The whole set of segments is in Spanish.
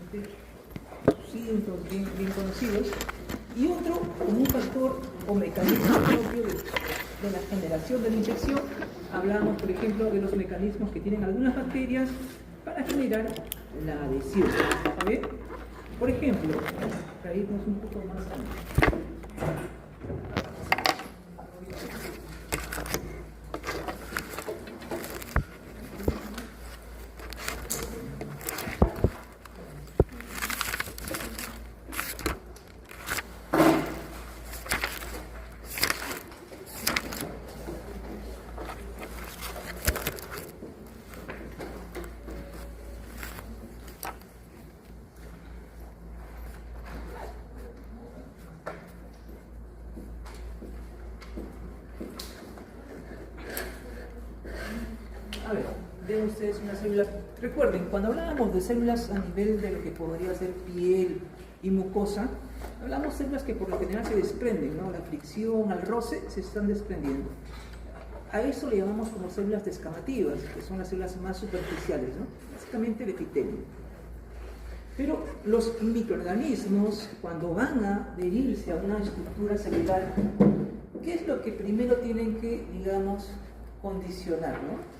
bastante sucintos, bien conocidos, y otro como un factor o mecanismo propio de la generación de la infección. Hablamos, por ejemplo, de los mecanismos que tienen algunas bacterias para generar la adhesión. ¿Vale? Por ejemplo, para irnos un poco más adelante. A ver, vean ustedes una célula. Recuerden, cuando hablábamos de células a nivel de lo que podría ser piel y mucosa, hablamos de células que por lo general se desprenden, ¿no? La fricción, al roce, se están desprendiendo. A eso le llamamos como células descamativas, que son las células más superficiales, ¿no? Básicamente el epitelio. Pero los microorganismos, cuando van a adherirse a una estructura celular, ¿qué es lo que primero tienen que, digamos, condicionar, ¿no?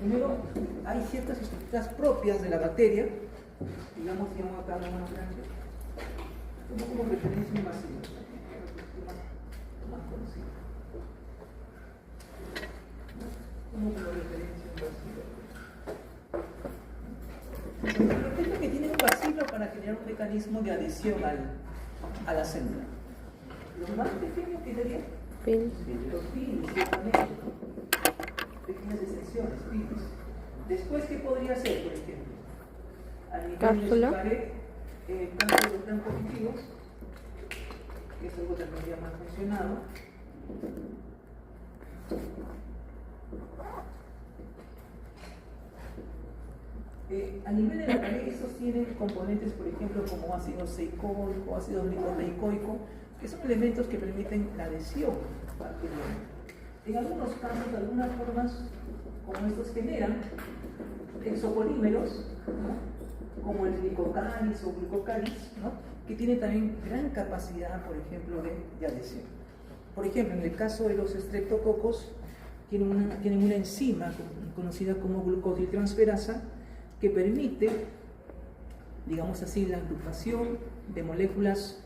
Primero, hay ciertas estructuras propias de la bacteria, digamos, llamo acá una más grande, como referencia invasiva, más conocida, como referencia invasiva. ¿Qué es lo que tiene un bacilo para generar un mecanismo de adhesión a la célula? Lo más pequeño que sería los pins, ciertamente, pequeñas extensiones, pins. Después, ¿qué podría ser, por ejemplo? A nivel Cápsula. de su pared, cánceres tan positivos, que es algo también ya más mencionado. A nivel de la pared, estos tienen componentes, por ejemplo, como ácido seicoico, ácido glicoleicoico, que son elementos que permiten la adhesión bacteriana. En algunos casos, de algunas formas, como estos generan exopolímeros, ¿no? Como el glicocalis o glucocalis, ¿no? Que tienen también gran capacidad, por ejemplo, de adhesión. Por ejemplo, en el caso de los estreptococos, tienen una enzima conocida como glucosiltransferasa que permite, digamos así, la agrupación de moléculas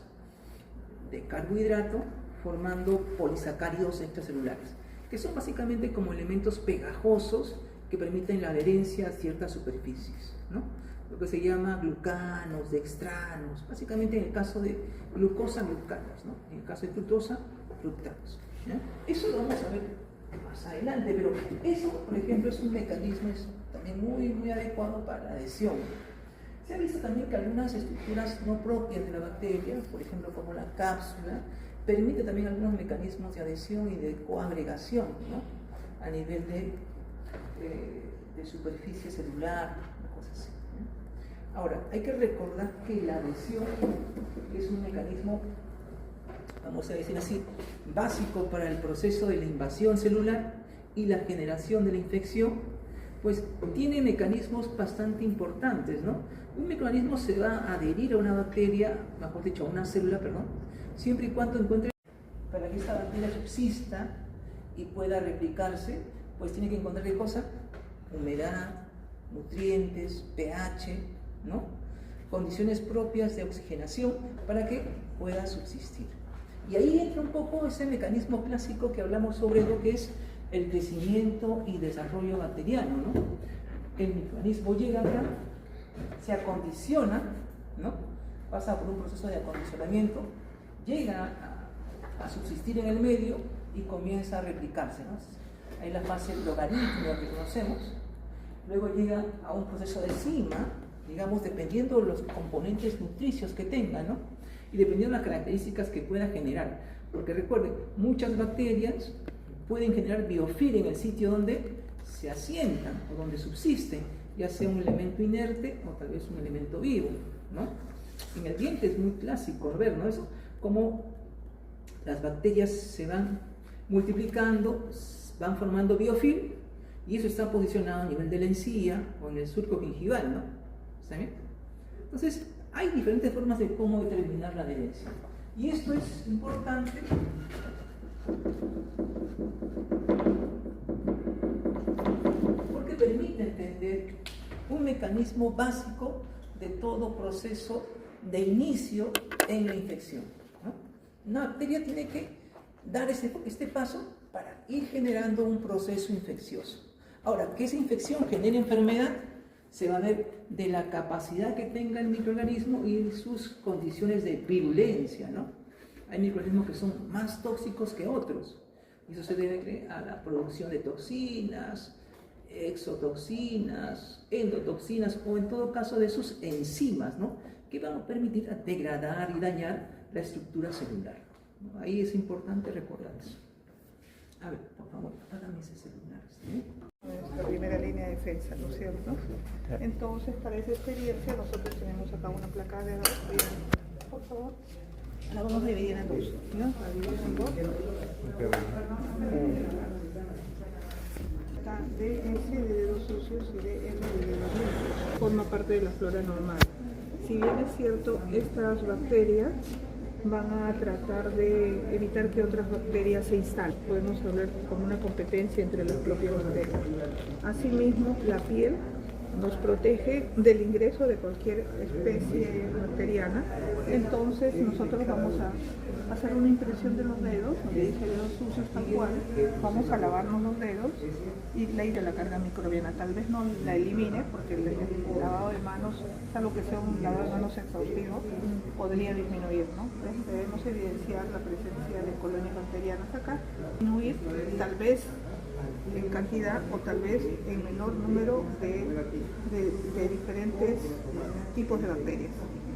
de carbohidrato formando polisacáridos extracelulares, que son básicamente como elementos pegajosos que permiten la adherencia a ciertas superficies, ¿no? Lo que se llama glucanos, dextranos, básicamente en el caso de glucosa, glucanos, ¿no? En el caso de fructosa, fructanos, ¿no? Eso lo vamos a ver más adelante, pero eso, por ejemplo, es un mecanismo también muy adecuado para la adhesión. Se ha visto también que algunas estructuras no propias de la bacteria, por ejemplo como la cápsula, permite también algunos mecanismos de adhesión y de coagregación, ¿no? A nivel de superficie celular, una cosa así, ¿no? Ahora, hay que recordar que la adhesión es un mecanismo, vamos a decir así, básico para el proceso de la invasión celular y la generación de la infección, pues tiene mecanismos bastante importantes, ¿no? Un microorganismo se va a adherir a una bacteria, mejor dicho, a una célula, perdón, siempre y cuando encuentre, para que esta bacteria subsista y pueda replicarse, pues tiene que encontrar qué cosa, humedad, nutrientes, pH, ¿no? Condiciones propias de oxigenación para que pueda subsistir. Y ahí entra un poco ese mecanismo clásico que hablamos sobre lo que es el crecimiento y desarrollo bacteriano, ¿no? El microorganismo llega acá, se acondiciona, ¿no? Pasa por un proceso de acondicionamiento, llega a subsistir en el medio y comienza a replicarse, ¿no? Hay la fase logarítmica que conocemos, luego llega a un proceso de cima, digamos, dependiendo de los componentes nutricios que tenga, ¿no? Y dependiendo de las características que pueda generar, porque recuerden, muchas bacterias pueden generar biofilm en el sitio donde se asientan o donde subsisten, ya sea un elemento inerte o tal vez un elemento vivo, ¿no? En el diente es muy clásico ver, ¿no? Eso, como las bacterias se van multiplicando, van formando biofilm y eso está posicionado a nivel de la encía o en el surco gingival, ¿no? ¿Está bien? Entonces, hay diferentes formas de cómo determinar la adherencia. Y esto es importante porque permite entender un mecanismo básico de todo proceso de inicio en la infección, ¿no? Una bacteria tiene que dar este paso para ir generando un proceso infeccioso. Ahora, que esa infección genere enfermedad se va a ver de la capacidad que tenga el microorganismo y de sus condiciones de virulencia, ¿no? Hay microorganismos que son más tóxicos que otros, y eso se debe a la producción de toxinas, exotoxinas, endotoxinas o en todo caso de sus enzimas, ¿no? Que van a permitir degradar y dañar la estructura celular, ¿no? Ahí es importante recordar eso. A ver, por favor, apágame ese celular, ¿sí? Nuestra primera línea de defensa, ¿no es cierto? Entonces, para esa experiencia, nosotros tenemos acá una placa de dos. Por favor. La vamos a dividir en dos. ¿No? La dividimos en dos. Está DS de dedos sucios y de M de dedos limpios. Forma parte de la flora normal. Si bien es cierto, estas bacterias van a tratar de evitar que otras bacterias se instalen. Podemos hablar como una competencia entre las propias bacterias. Asimismo, la piel nos protege del ingreso de cualquier especie bacteriana. Entonces nosotros vamos a hacer una impresión de los dedos, donde dice dedos sucios tal cual, vamos a lavarnos los dedos y la de la carga microbiana. Tal vez no la elimine, porque el lavado de manos, salvo que sea un lavado de manos exhaustivo, podría disminuir, ¿no? Entonces debemos evidenciar la presencia de colonias bacterianas acá, disminuir tal vez en cantidad o tal vez en menor número de diferentes tipos de bacterias,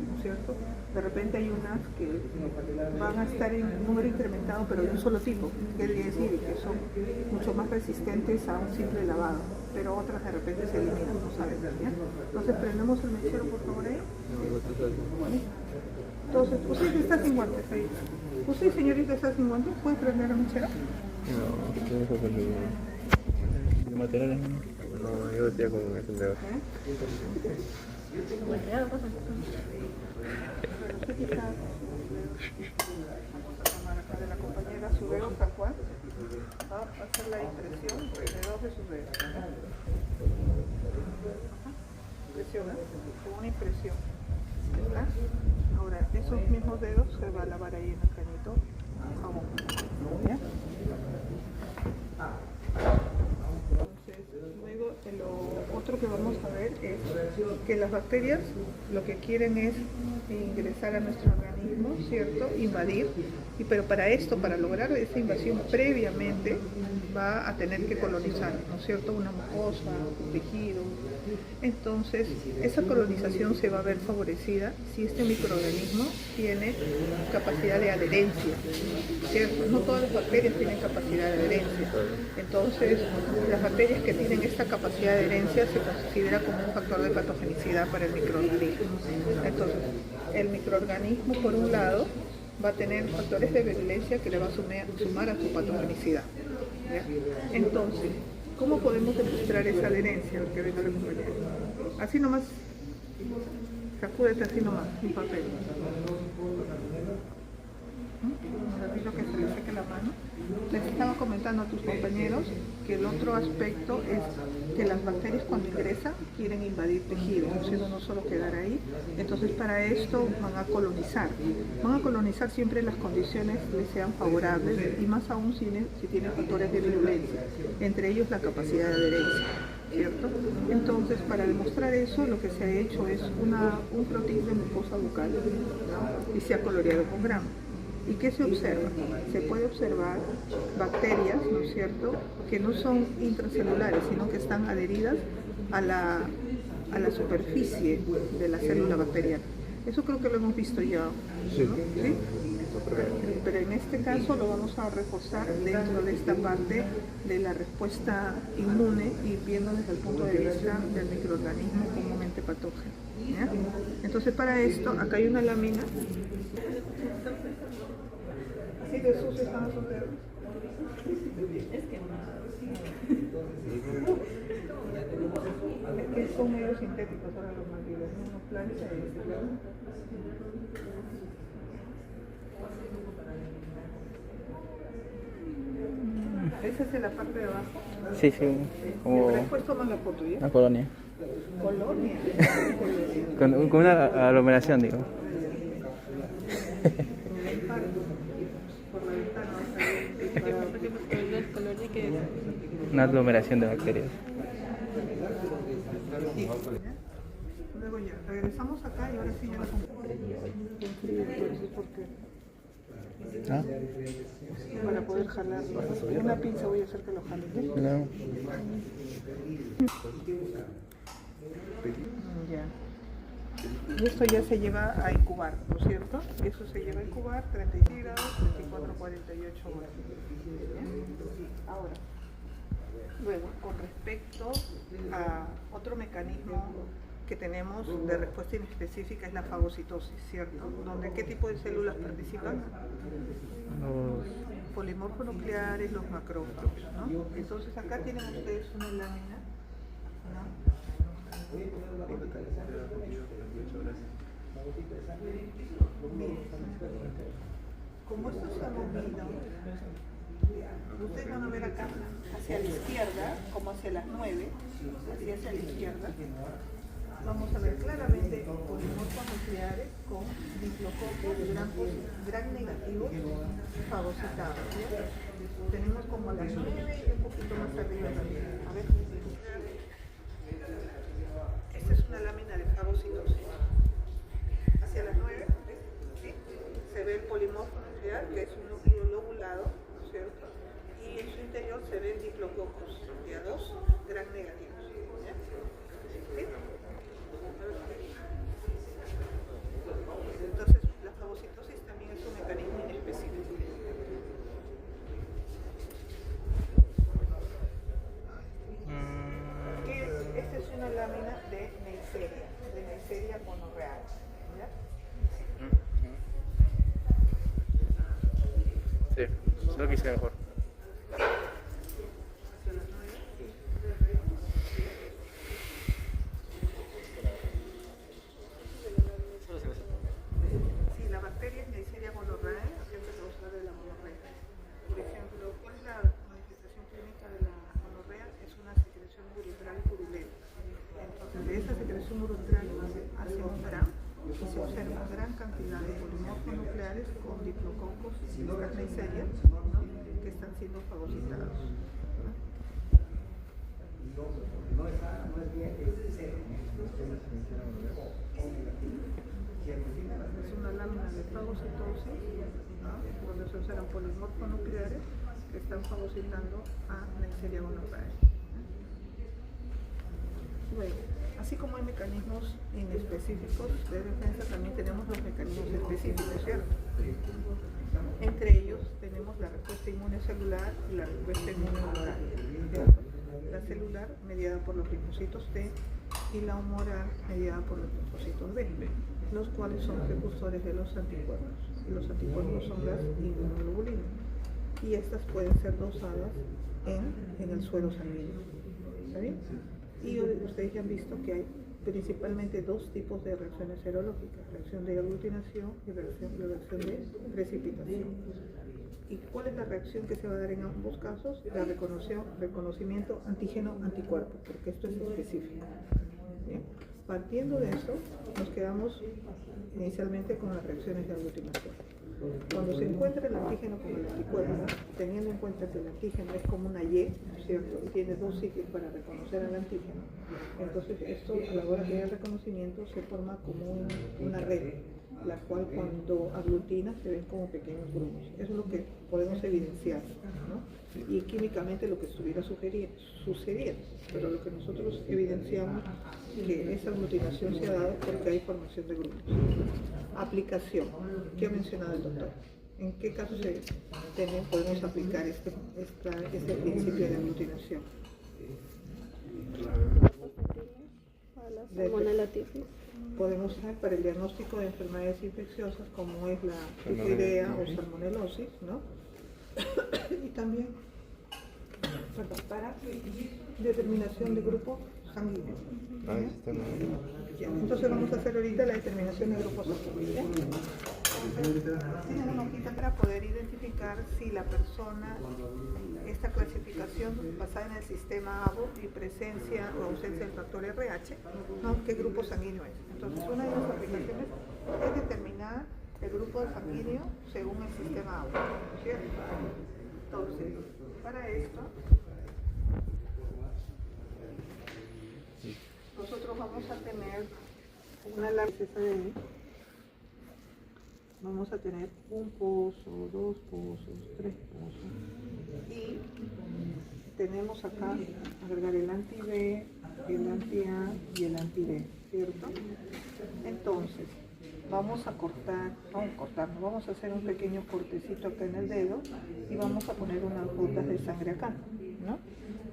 ¿no es cierto? De repente hay unas que van a estar en un número incrementado pero de un solo tipo, quiere decir que son mucho más resistentes a un simple lavado, pero otras de repente se eliminan, no sabemos, ¿ya? Entonces prendemos el mechero por favor ahí. Entonces, usted está sin guantes ahí. ¿Usted, señorita, está sin guantes? ¿Puede prender el mechero? No, tiene que hacerlo de materiales. No, yo decía con encendedor. Vamos a tomar acá de la compañera su dedo tal cual. Va a hacer la impresión de dos de sus dedos. Impresión, como una impresión. ¿Está? Ahora, esos mismos dedos se va a lavar ahí en el cañito con jabón. ¿Ya? Entonces, luego lo otro que vamos a ver es que las bacterias lo que quieren es ingresar a nuestro organismo, ¿cierto? Invadir, pero para esto, para lograr esa invasión previamente, va a tener que colonizar, ¿no es cierto? Una mucosa, un tejido. Entonces, esa colonización se va a ver favorecida si este microorganismo tiene capacidad de adherencia, ¿cierto? No todas las bacterias tienen capacidad de adherencia. Entonces, las bacterias que tienen esta capacidad de adherencia se considera como un factor de patogenicidad para el microorganismo. Entonces, el microorganismo, por un lado, va a tener factores de virulencia que le va a sumar a su patogenicidad, ¿ya? Entonces, ¿cómo podemos demostrar esa adherencia? Lo que venga la compañera. Así nomás, sacúdete así nomás, sin papel. Un ratito que se le seque la mano. Les estaba comentando a tus compañeros que el otro aspecto es que las bacterias cuando ingresan quieren invadir tejidos, no solo quedar ahí. Entonces para esto van a colonizar. Van a colonizar siempre las condiciones les sean favorables y más aún si tienen factores de virulencia, entre ellos la capacidad de adherencia, ¿cierto? Entonces para demostrar eso lo que se ha hecho es un proteína de mucosa bucal, ¿no? Y se ha coloreado con gramo. ¿Y qué se observa? Se puede observar bacterias, ¿no es cierto?, que no son intracelulares, sino que están adheridas a la superficie de la célula bacteriana. Eso creo que lo hemos visto ya, ¿no? ¿Sí? Pero en este caso lo vamos a reforzar dentro de esta parte de la respuesta inmune y viendo desde el punto de vista del microorganismo comúnmente patógeno, ¿ya? Entonces para esto, acá hay una lámina. ¿Así de sucio están esos dedos? Es que son medios sintéticos ahora los mandiles, ¿no? Unos planes ¿esa es la parte de abajo? Sí, sí, como Pero después toman la foto, ¿ya? una colonia. Colonia. Con una aglomeración, digo. Por la ventana va a salir Una aglomeración de bacterias. luego ya, regresamos acá y ahora sí ya la compré. ¿Ah? Para poder jalar. Una pinza voy a hacer que lo jale. No. Ya. Y esto ya se lleva a incubar, ¿no es cierto? Eso se lleva a incubar 36 grados, 34, 48 horas. Ahora, luego, con respecto a otro mecanismo que tenemos de respuesta inespecífica es la fagocitosis, ¿cierto? Donde ¿qué tipo de células participan? Los... Polimorfonucleares, los macrófagos, ¿no? Entonces acá tienen ustedes una lámina, ¿no? Bien. Como esto se ha movido, ustedes van a ver acá hacia la izquierda, como hacia las 9, hacia la izquierda, vamos a ver claramente polimorfonucleares con diplococos gran negativos fagocitados. ¿Sí? Tenemos como a las 9 y un poquito más arriba también. A ver. Esta es una lámina de fagocitosis. Hacia las 9, ¿sí? Se ve el polimorfonuclear, que es un núcleo lobulado, ¿no es cierto? Y en su interior se ven diplococos, ya dos gran negativos. ¿Ya? ¿Sí? Entonces, la fagocitosis también es un mecanismo inespecífico. Esta es una lámina de Neisseria gonorrhoeae. ¿Ya? Sí, es lo que hice mejor. Sí, la bacteria es Neisseria gonorrhoeae, que es la causal de la gonorrea. Por ejemplo, ¿cuál es la manifestación clínica de la gonorrea? Es una secreción uretral purulenta. Entonces, de esa secreción uretral hace un gran y se observa gran cantidad de polimorfonucleares con diplococos y estas Neisseria, ¿no? Que están siendo fagocitados. ¿No? Es una lámina de fagocitosis, ¿no? Donde se observan polimorfonucleares que están fagocitando a Neisseria gonorrhoeae. Luego, así como hay mecanismos inespecíficos de defensa, también tenemos los mecanismos específicos, ¿cierto? Entre ellos tenemos la respuesta inmune celular y la respuesta inmune humoral, ¿cierto? La celular mediada por los linfocitos T y la humoral mediada por los linfocitos B, los cuales son precursores de los anticuerpos. Y los anticuerpos son las inmunoglobulinas. Y estas pueden ser dosadas en el suero sanguíneo. ¿Está bien? Y ustedes ya han visto que hay principalmente dos tipos de reacciones serológicas, reacción de aglutinación y reacción de precipitación. ¿Y cuál es la reacción que se va a dar en ambos casos? La reconocimiento antígeno-anticuerpo, porque esto es específico. ¿Bien? Partiendo de eso, nos quedamos inicialmente con las reacciones de aglutinación. Cuando se encuentra el antígeno con el anticuerpo, teniendo en cuenta que el antígeno es como una Y, ¿cierto? Y tiene dos sitios para reconocer al antígeno, entonces esto a la hora que hay el reconocimiento se forma como una red, la cual cuando aglutina se ven como pequeños grumos. Eso es lo que podemos evidenciar, ¿no? Y químicamente lo que estuviera sucediendo, pero lo que nosotros evidenciamos que esa aglutinación se ha dado porque hay formación de grumos. Aplicación, ¿qué ha mencionado el doctor? ¿En qué casos podemos aplicar este principio de aglutinación? Podemos usar para el diagnóstico de enfermedades infecciosas como es la difteria o salmonelosis, ¿no? y también para determinación de grupo sanguíneo. Ahí está. Ya, entonces vamos a hacer ahorita la determinación de grupos sanguíneos. Tienen una hojita para poder identificar si la persona, esta clasificación basada en el sistema ABO y presencia o ausencia del factor RH, ¿no? ¿Qué grupo sanguíneo es? Entonces, una de las aplicaciones es determinar el grupo sanguíneo según el sistema ABO, ¿cierto? Entonces, para esto, nosotros vamos a tener una lápiz de vamos a tener un pozo, dos pozos, tres pozos y tenemos acá agregar el anti-B, el anti-A y el anti-B, ¿cierto? Entonces vamos a vamos a hacer un pequeño cortecito acá en el dedo y vamos a poner unas gotas de sangre acá, ¿no?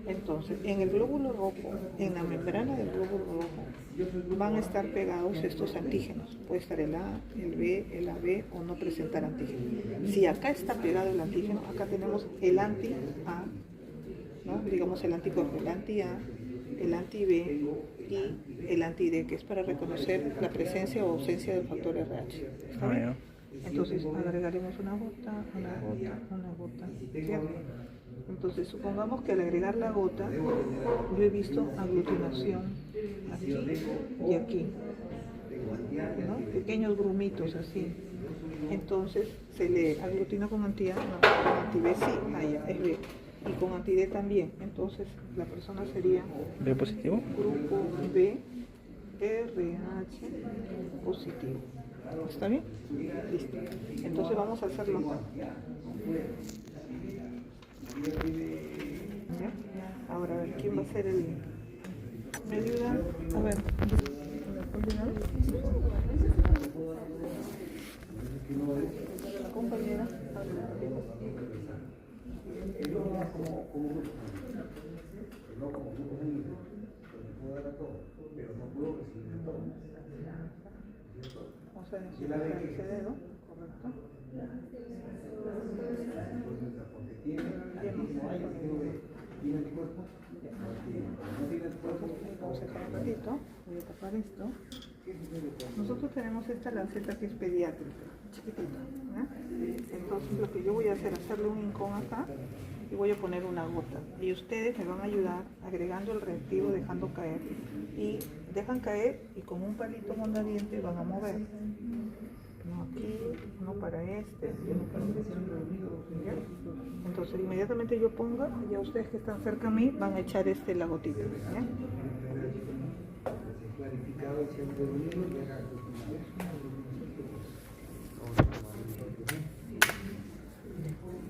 Entonces, en el glóbulo rojo, en la membrana del glóbulo rojo, van a estar pegados estos antígenos. Puede estar el A, el B, el AB o no presentar antígeno. Si acá está pegado el antígeno, acá tenemos el anti-A, ¿no? Digamos el anticuerpo, el anti-A, el anti-B y el anti-D, que es para reconocer la presencia o ausencia del factor RH. ¿Está bien? Entonces, agregaremos una gota, ¿cierto? Entonces, supongamos que al agregar la gota, yo he visto aglutinación aquí y aquí, ¿no? Pequeños grumitos así. Entonces, se le aglutina con anti-A, no, con anti-B sí, allá es B, y con anti-D también. Entonces, la persona sería ¿B positivo? grupo B, RH positivo. ¿Está bien? Listo. Entonces, vamos a hacerlo acá. ¿Ya? Ahora, a ver, ¿quién va a ser el...? ¿Me ayudan? A ver. La compañera. Vamos a necesitar ese dedo, correcto. Vamos a dejar un ratito, voy a tapar esto. Nosotros tenemos esta lanceta que es pediátrica, chiquitita, ¿eh? Entonces lo que yo voy a hacer es hacerle un hincón acá y voy a poner una gota. Y ustedes me van a ayudar agregando el reactivo, dejando caer. Y dejan caer y con un palito mondadiente van a mover. Uno aquí, uno para este y uno para este. ¿Ya? Entonces inmediatamente yo ponga, ya ustedes que están cerca a mí van a echar la gotita. ¿Ya?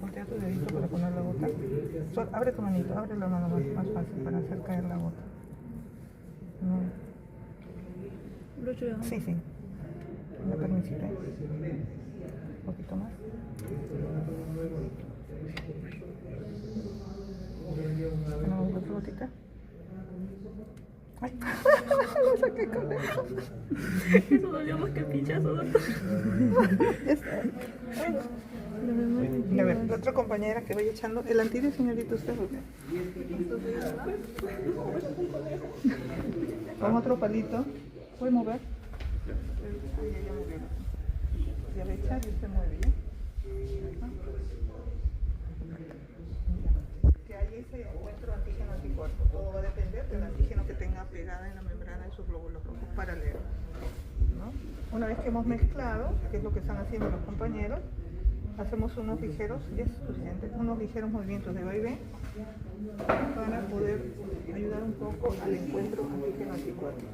Ponte tu dedito para poner la gota. Abre tu manito, abre la mano más fácil para hacer caer la gota. No. Sí, sí. ¿Me permitiste? Un poquito más. ¿No otra gotita? Ay, lo saqué con eso. Eso dolió más que el pinchazo, doctor. A ver, la otra compañera que vaya echando el antidio, señorita, usted lo ve. Con otro palito. ¿Puede mover? Ya le echa y se mueve, ¿ya? Que hay ese encuentro antígeno-anticuerpo. Todo va a depender del antígeno que tenga pegada en la membrana de sus glóbulos rojos paralelos, ¿no? Una vez que hemos mezclado, que es lo que están haciendo los compañeros, hacemos unos ligeros, y es suficiente, unos ligeros movimientos de va y ven para poder ayudar un poco al encuentro antígeno-anticuerpo.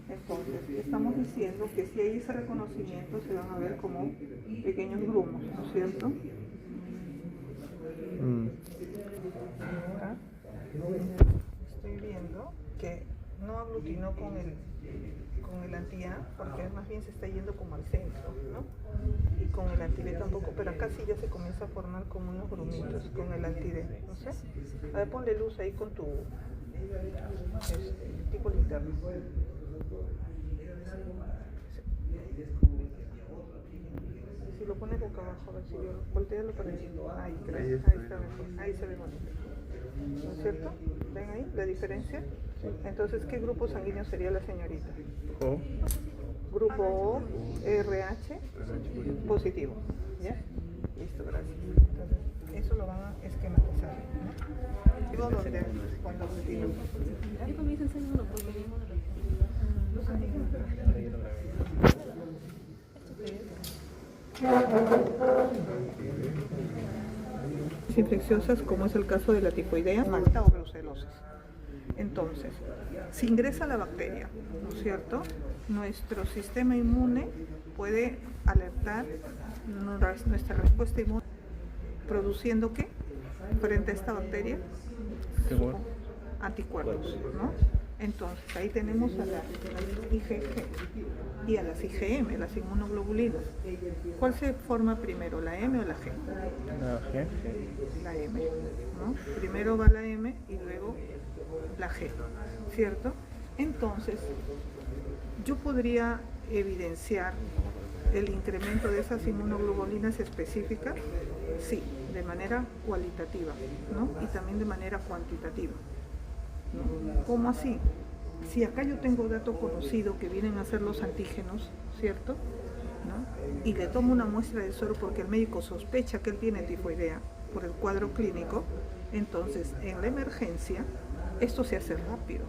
Entonces, estamos diciendo que si hay ese reconocimiento se van a ver como pequeños grumos, ¿no es cierto? Acá estoy viendo que no aglutinó con el anti-A, porque más bien se está yendo como al centro, ¿no? Y con el anti-B tampoco, pero acá sí ya se comienza a formar como unos grumitos con el anti-D, no sé. A ver, ponle luz ahí con tu tipo linterna. Si lo pones boca abajo. joven, si yo voltealo para allí. Ahí, Ahí ahí está está mejor, ahí se ve bonito. ¿No es cierto? ¿Ven ahí la diferencia? Sí. Entonces, ¿qué grupo sanguíneo sería la señorita? O. Grupo O, RH, positivo. ¿Ya? Listo, gracias. Entonces, eso lo van a esquematizar, ¿no? Digo donde, cuando retiran. Yo también hice enseño uno porque vimos de los antígenos. Ahí lo grabé. Infecciosas, como es el caso de la tifoidea, malta o brucelosis. Entonces, si ingresa la bacteria, ¿no es cierto? Nuestro sistema inmune puede alertar nuestra respuesta inmune, produciendo ¿qué? Frente a esta bacteria, anticuerpos, ¿no? Entonces, ahí tenemos a las IgG y a las IgM, las inmunoglobulinas. ¿Cuál se forma primero, la M o la G? La G. La M, ¿no? Primero va la M y luego la G, ¿cierto? Entonces, yo podría evidenciar el incremento de esas inmunoglobulinas específicas, sí, de manera cualitativa, ¿no? Y también de manera cuantitativa, ¿no? ¿Cómo así? Si acá yo tengo dato conocido que vienen a ser los antígenos, ¿cierto? ¿No? Y le tomo una muestra de suero porque el médico sospecha que él tiene tifoidea por el cuadro clínico, entonces en la emergencia esto se hace rápido,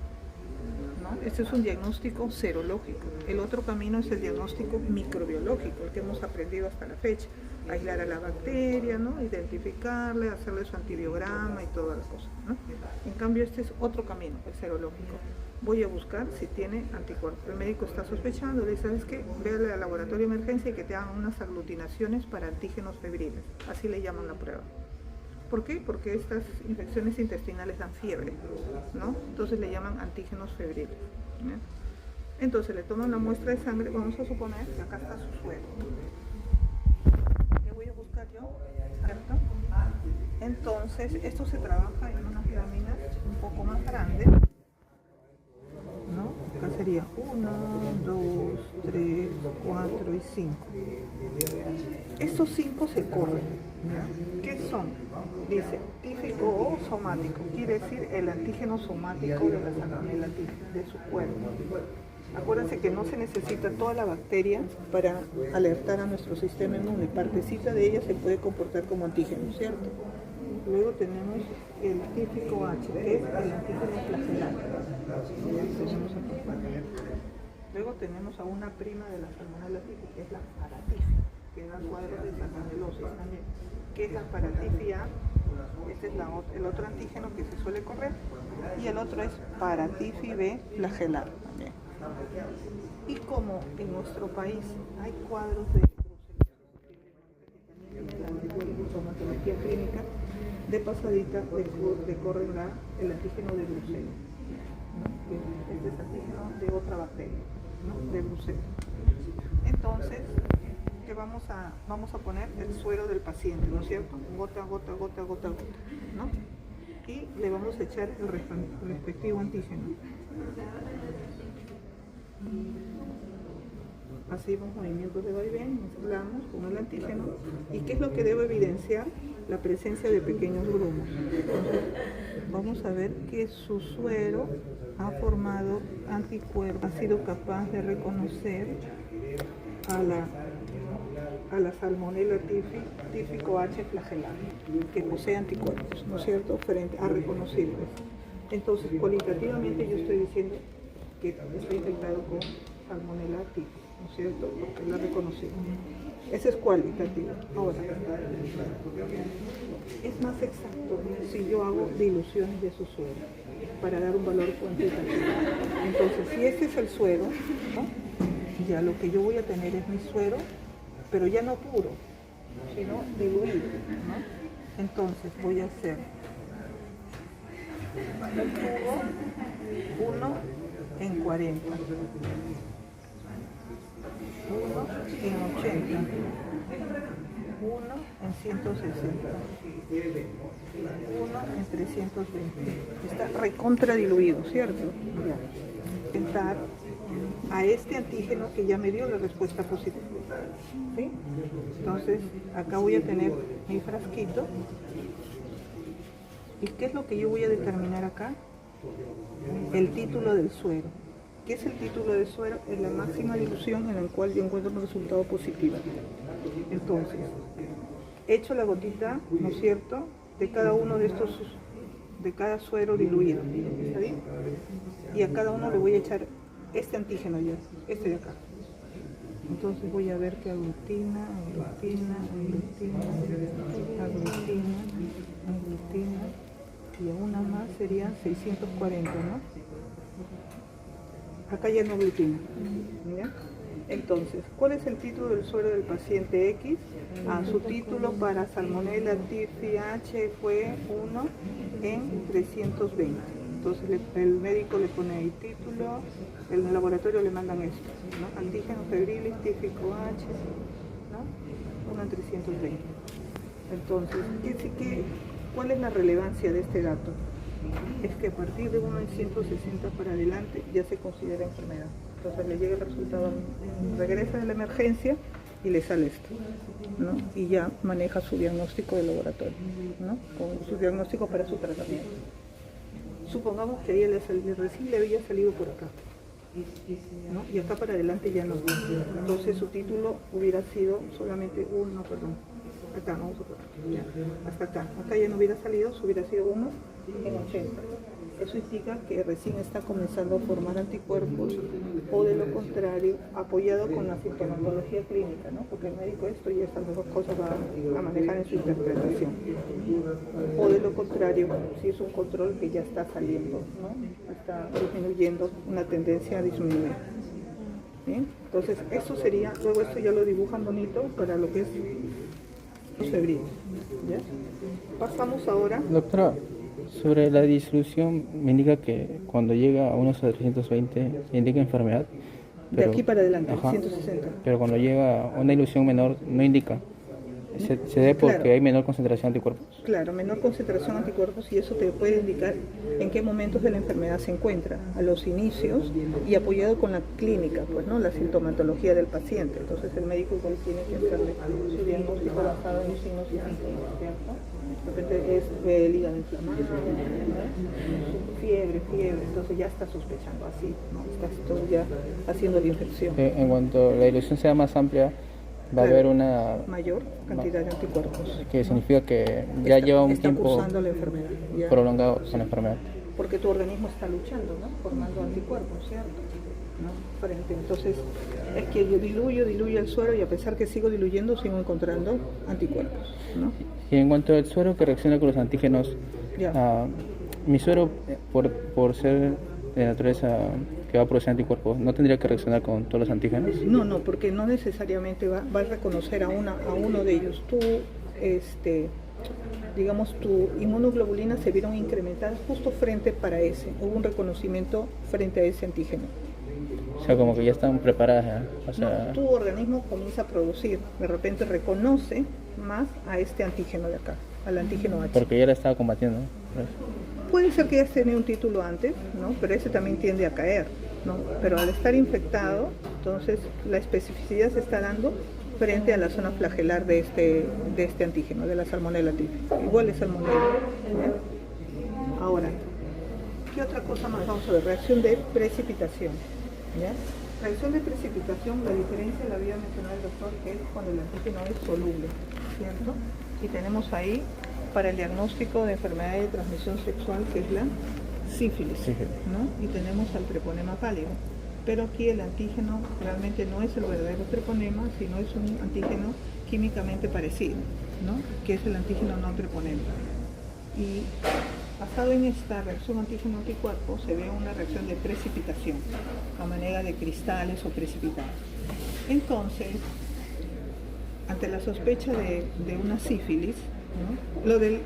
¿no? Este es un diagnóstico serológico. El otro camino es el diagnóstico microbiológico, el que hemos aprendido hasta la fecha. Aislar a la bacteria, ¿no? Identificarle, hacerle su antibiograma y todas las cosas, ¿no? En cambio, este es otro camino, el serológico. Voy a buscar si tiene anticuerpos. El médico está sospechando, le dice, ¿sabes qué? Ve al laboratorio de emergencia y que te hagan unas aglutinaciones para antígenos febriles. Así le llaman la prueba. ¿Por qué? Porque estas infecciones intestinales dan fiebre, ¿no? Entonces le llaman antígenos febriles, ¿no? Entonces le toman la muestra de sangre, vamos a suponer que acá está su suero. ¿Qué voy a buscar yo? ¿Cierto? Entonces esto se trabaja en unas láminas un poco más grandes, ¿no? Acá sería 1, 2, 3, 4 y 5. Estos 5 se corren, ¿ya? ¿Qué son? Dice tífico o somático, quiere decir el antígeno somático de la salmonela de su cuerpo. Acuérdense que no se necesita toda la bacteria para alertar a nuestro sistema inmune. Partecita de ella se puede comportar como antígeno, ¿cierto? Luego tenemos el típico H, que es el antígeno flagelar. Luego tenemos a una prima de la salmonela típica, que es la paratifia, que da cuadros de salmonelosis también, que es la paratifia. Este es el otro antígeno que se suele correr, y el otro es paratifia B flagelar también. Y como en nuestro país hay cuadros de sintomatología clínica, de pasadita le corren el antígeno de Bruselas, ¿no? Este es antígeno de otra bacteria, ¿no? De Bruselas. Entonces, que vamos a poner el suero del paciente, ¿no es cierto? Gota, gota, gota, gota, gota, ¿no? Y le vamos a echar el respectivo antígeno. Hacemos movimientos de vaivén, mezclamos con el antígeno. ¿Y qué es lo que debo evidenciar? La presencia de pequeños grumos. Entonces, vamos a ver que su suero ha formado anticuerpos, ha sido capaz de reconocer a la salmonella típico H flagelar, que posee anticuerpos, ¿no es cierto?, frente a reconocibles. Entonces, cualitativamente yo estoy diciendo que estoy infectado con salmonella típica, ¿no es cierto?, porque la reconocido. Ese es cualitativo. Ahora, es más exacto si yo hago diluciones de su suero para dar un valor cuantitativo. Entonces, si este es el suero, ¿no?, ya lo que yo voy a tener es mi suero, pero ya no puro, sino diluido, ¿no? Entonces voy a hacer un tubo, 1 en 40, 1 en 80, 1 en 160, 1 en 320. Está recontra diluido, ¿cierto? Ya. Intentar a este antígeno que ya me dio la respuesta positiva. ¿Sí? Entonces, acá voy a tener mi frasquito. ¿Y qué es lo que yo voy a determinar acá? El título del suero. ¿Qué es el título del suero? Es la máxima dilución en la cual yo encuentro un resultado positivo. Entonces, echo la gotita, ¿no es cierto?, de cada uno de estos, de cada suero diluido. ¿Está bien? Y a cada uno le voy a echar este antígeno ya, este de acá. Entonces voy a ver que aglutina, y a una más serían 640, ¿no? Acá ya no aglutina. ¿Ya? Entonces, ¿cuál es el título del suero del paciente X? Su título para Salmonella typhi H fue 1 en 320. Entonces el médico le pone ahí título, el laboratorio le mandan esto, ¿no? Antígeno febrilis típico H, ¿no? 1 en 320. Entonces, ¿cuál es la relevancia de este dato? Es que a partir de 1 en 160 para adelante ya se considera enfermedad. Entonces le llega el resultado, regresa de la emergencia y le sale esto, ¿no? Y ya maneja su diagnóstico de laboratorio, ¿no? Con su diagnóstico para su tratamiento. Supongamos que a ella recién le había salido por acá, ¿no? Y acá para adelante ya no. Entonces su título hubiera sido solamente acá, vamos a poner, hasta acá. Acá ya no hubiera salido, hubiera sido 1 en 80. Eso indica que recién está comenzando a formar anticuerpos, o de lo contrario, apoyado con la sintomatología clínica, ¿no? Porque el médico esto y estas dos cosas va a manejar en su interpretación. O de lo contrario, si es un control que ya está saliendo, ¿no? Está disminuyendo, una tendencia a disminuir. ¿Bien? Entonces, eso sería, luego esto ya lo dibujan bonito para lo que es los febriles. ¿Ya? Pasamos ahora. Doctora, sobre la disolución me indica que cuando llega a unos 320 indica enfermedad. Pero, de aquí para adelante, ajá, 160. Pero cuando llega a una dilución menor no indica. ¿Se debe porque claro, hay menor concentración de anticuerpos? Claro, menor concentración de anticuerpos, y eso te puede indicar en qué momentos de la enfermedad se encuentra, a los inicios y apoyado con la clínica, pues, ¿no? La sintomatología del paciente. Entonces el médico igual tiene que hacerle su diagnóstico basado en los signos y síntomas, ¿cierto? De repente es el hígado inflamado, ¿no? fiebre, entonces ya está sospechando así, ¿no? Estás ya haciendo la infección. En cuanto la dilución sea más amplia, va a haber una mayor cantidad de anticuerpos, que significa que ya lleva un tiempo la enfermedad, ya prolongado con la enfermedad, porque tu organismo está luchando, ¿no? Formando anticuerpos, ¿cierto? ¿No? Entonces es que yo diluyo el suero, y a pesar que sigo diluyendo sigo encontrando anticuerpos, ¿no? Y en cuanto al suero que reacciona con los antígenos, mi suero por ser de naturaleza que va a producir anticuerpos, ¿no tendría que reaccionar con todos los antígenos? No, porque no necesariamente va a reconocer a uno de ellos. Digamos, tu inmunoglobulina se vieron incrementadas justo frente para ese. Hubo un reconocimiento frente a ese antígeno. O sea, como que ya están preparadas. O sea, no, tu organismo comienza a producir, de repente reconoce más a este antígeno de acá, al antígeno H. Porque ya la estaba combatiendo, ¿no? Puede ser que ya tenía un título antes, ¿no? Pero ese también tiende a caer, ¿no? Pero al estar infectado, entonces la especificidad se está dando frente a la zona flagelar de este antígeno, de la Salmonella typhi. Igual es Salmonella. ¿Ya? Ahora, ¿qué otra cosa más vamos a ver? Reacción de precipitación. ¿Ya? Reacción de precipitación, la diferencia la había mencionado el doctor, que es cuando el antígeno es soluble, ¿cierto? Y tenemos ahí para el diagnóstico de enfermedad de transmisión sexual, que es la sífilis, ¿no? Y tenemos al treponema pálido. Pero aquí el antígeno realmente no es el verdadero treponema, sino es un antígeno químicamente parecido, ¿no? Que es el antígeno no treponema. Y basado en esta reacción antígeno-anticuerpo se ve una reacción de precipitación, a manera de cristales o precipitados. Entonces, ante la sospecha de una sífilis, ¿no? Lo del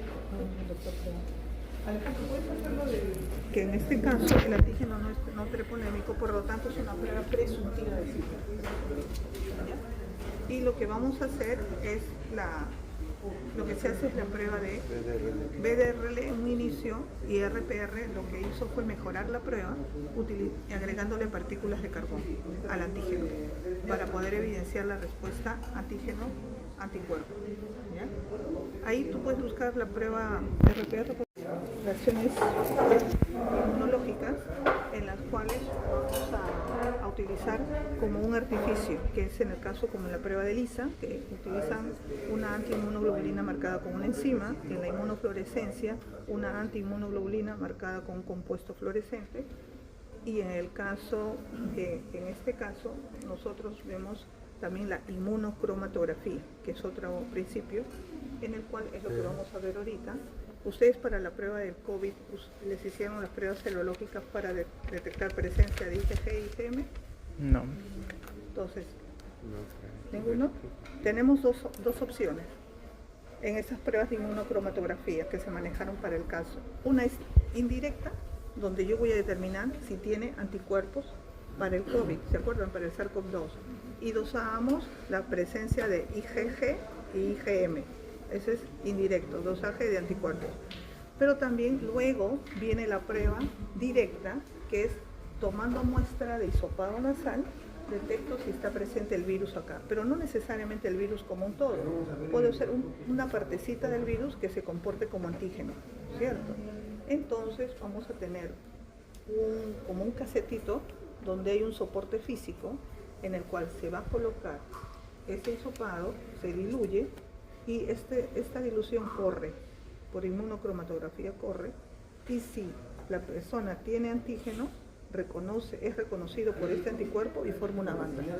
que en este caso el antígeno no es no treponémico, por lo tanto es una prueba presuntiva de sífilis. Y lo que vamos a hacer es lo que se hace es la prueba de BDRL en un inicio, y RPR lo que hizo fue mejorar la prueba agregándole partículas de carbón al antígeno para poder evidenciar la respuesta antígeno-anticuerpo. Ahí tú puedes buscar la prueba RPR, reacciones inmunológicas, en las cuales vamos a utilizar como un artificio, que es en el caso como en la prueba de ELISA, que utilizan una antiinmunoglobulina marcada con una enzima, en la inmunofluorescencia una antiinmunoglobulina marcada con un compuesto fluorescente, y en este caso nosotros vemos también la inmunocromatografía, que es otro principio, en el cual es lo que vamos a ver ahorita. Ustedes para la prueba del COVID les hicieron las pruebas serológicas para detectar presencia de IgG y IgM. No. Entonces, ¿ninguno? Tenemos dos opciones en esas pruebas de inmunocromatografía que se manejaron para el caso. Una es indirecta, donde yo voy a determinar si tiene anticuerpos para el COVID, ¿se acuerdan? Para el SARS-CoV-2. Y dosábamos la presencia de IgG y IgM. Ese es indirecto, dosaje de anticuerpos. Pero también luego viene la prueba directa, que es tomando muestra de hisopado nasal, detecto si está presente el virus acá. Pero no necesariamente el virus como un todo. Puede ser una partecita del virus que se comporte como antígeno, ¿cierto? Entonces vamos a tener como un casetito donde hay un soporte físico en el cual se va a colocar ese hisopado, se diluye, y esta dilución corre por inmunocromatografía, y si la persona tiene antígeno, es reconocido por este anticuerpo y forma una banda. ¿Ya?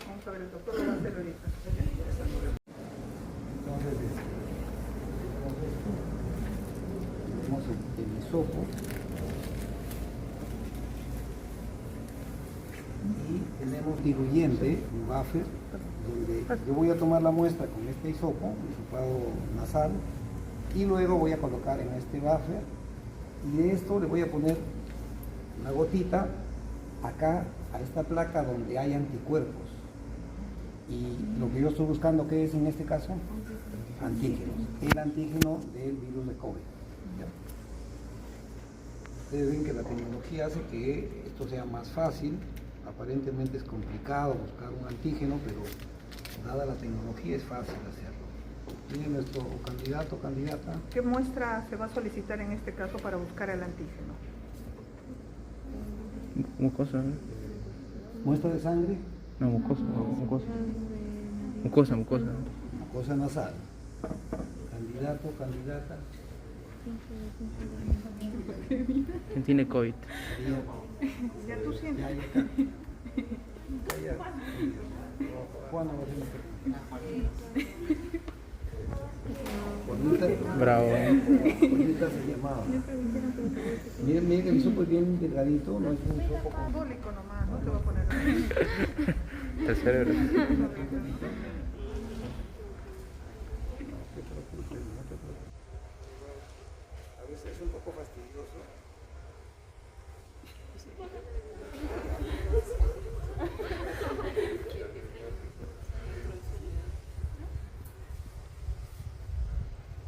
Vamos a ver, el doctor lo va a hacer ahorita. Entonces, tenemos el hisopo y tenemos diluyente, un buffer, donde yo voy a tomar la muestra con este hisopado nasal, y luego voy a colocar en este buffer, y de esto le voy a poner una gotita acá a esta placa donde hay anticuerpos, y lo que yo estoy buscando, ¿qué es en este caso? Antígenos, el antígeno del virus de COVID. ¿Ya? Ustedes ven que la tecnología hace que esto sea más fácil. Aparentemente es complicado buscar un antígeno, pero dada la tecnología es fácil hacerlo. Tiene nuestro candidato, candidata. ¿Qué muestra se va a solicitar en este caso para buscar el antígeno? Mucosa, ¿no? ¿Muestra de sangre? No, mucosa. Mucosa nasal. Candidato, candidata. ¿Quién tiene COVID? Ya tú sientes. ¿Cuándo va a ser? Juanita. Bravo. Juanita se llamaba. Miren que el hisopo es bien delgadito, no es un hisopo con... Simbólico nomás, no te voy a poner nada. El cerebro. A veces es un poco fastidioso.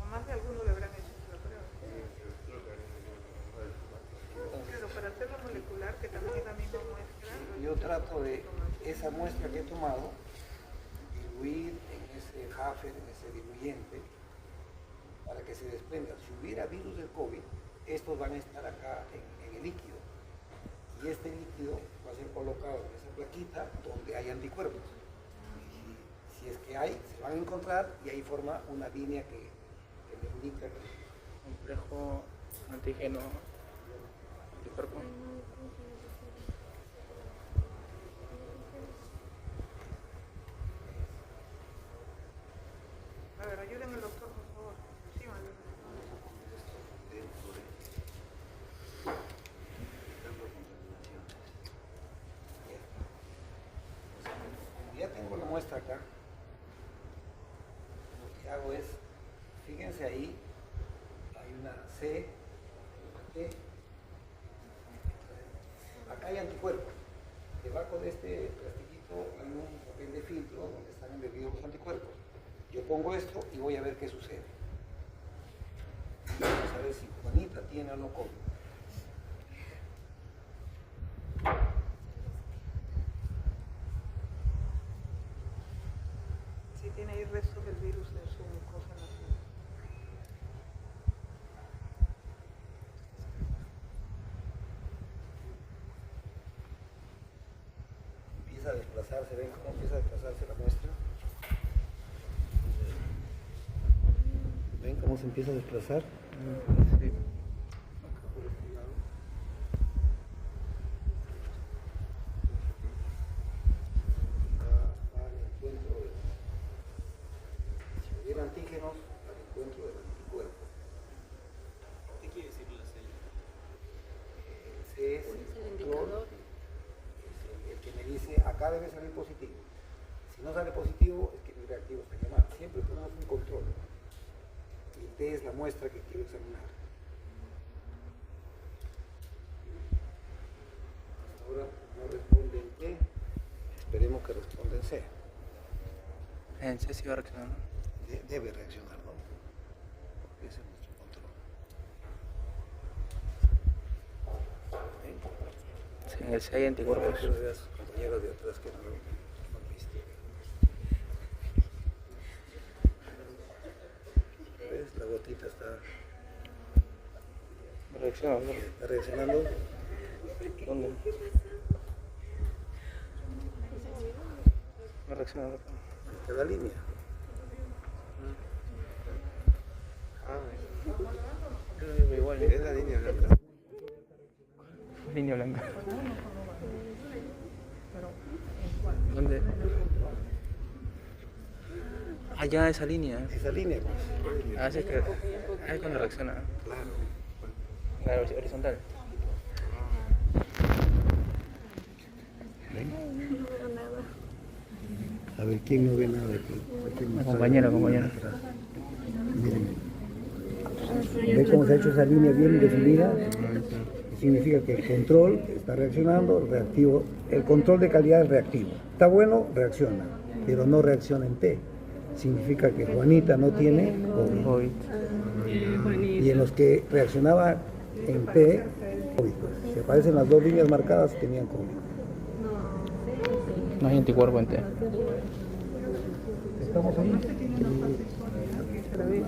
O más de alguno le habrán hecho la prueba. Pero para hacerlo molecular, que también es la misma muestra. Yo trato de esa muestra que he tomado, diluir en ese buffer, en ese diluyente, para que se desprenda. Si hubiera virus del COVID, estos van a estar acá en el líquido. Y este líquido va a ser colocado en esa plaquita donde hay anticuerpos. Y si es que hay, se van a encontrar y ahí forma una línea que me indica que... Complejo antígeno anticuerpo. A ver, ayúdenme doctor, por favor. Sí, vale. Ya tengo la muestra acá. Lo que hago es, fíjense ahí, hay una C, una T. Acá hay anticuerpos. Debajo de este plastiquito hay un papel de filtro donde están embebidos los anticuerpos. Yo pongo esto y voy a ver qué sucede. Vamos a ver si Juanita tiene o no COVID. Sí, tiene ahí restos del virus en su mucosa nasal. Empieza a desplazarse, ¿ven cómo empieza a desplazarse la muestra? ¿Ven cómo se empieza a desplazar? Sí. Al encuentro de, si hubiera antígenos, al encuentro del anticuerpo. ¿Qué quiere decir la celda? Ese es ¿Cuál es el el indicador? el que me dice acá debe salir positivo. Si no sale positivo, es que mi reactivo está quemado. Siempre tenemos un control. Y T es la muestra que quiero examinar. Hasta ahora no responde en T. Esperemos que responda en C. En C sí va a reaccionar. Debe reaccionar, ¿no? Porque ese es nuestro control. ¿Ven? Sí, en el C hay anticuerpos. Quiero ver a sus compañeros de atrás que no han visto. ¿Ves? La gotita está Reacciona, ¿no? reaccionando. ¿Dónde? No reacciona. ¿No? Esta es la línea. Igual, Es la línea blanca. línea blanca. ¿Dónde? Allá esa línea. Esa línea, pues. Ah, sí, es que ahí es cuando reacciona. Claro. Claro, horizontal. No veo nada. A ver, ¿quién no ve nada de aquí? Compañero. Miren. ¿Ve cómo se ha hecho esa línea bien definida? Significa que el control está reaccionando, reactivo. El control de calidad es reactivo. Está bueno, reacciona, pero no reacciona en T. Significa que Juanita no tiene COVID. COVID. Y en los que reaccionaba en T, COVID. Pues. Si aparecen las dos líneas marcadas, tenían COVID. No hay anticuerpo en T. ¿Estamos ahí? A través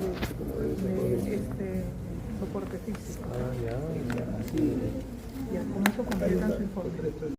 de este soporte físico. Ah, ya. Ya, con eso completan su informe.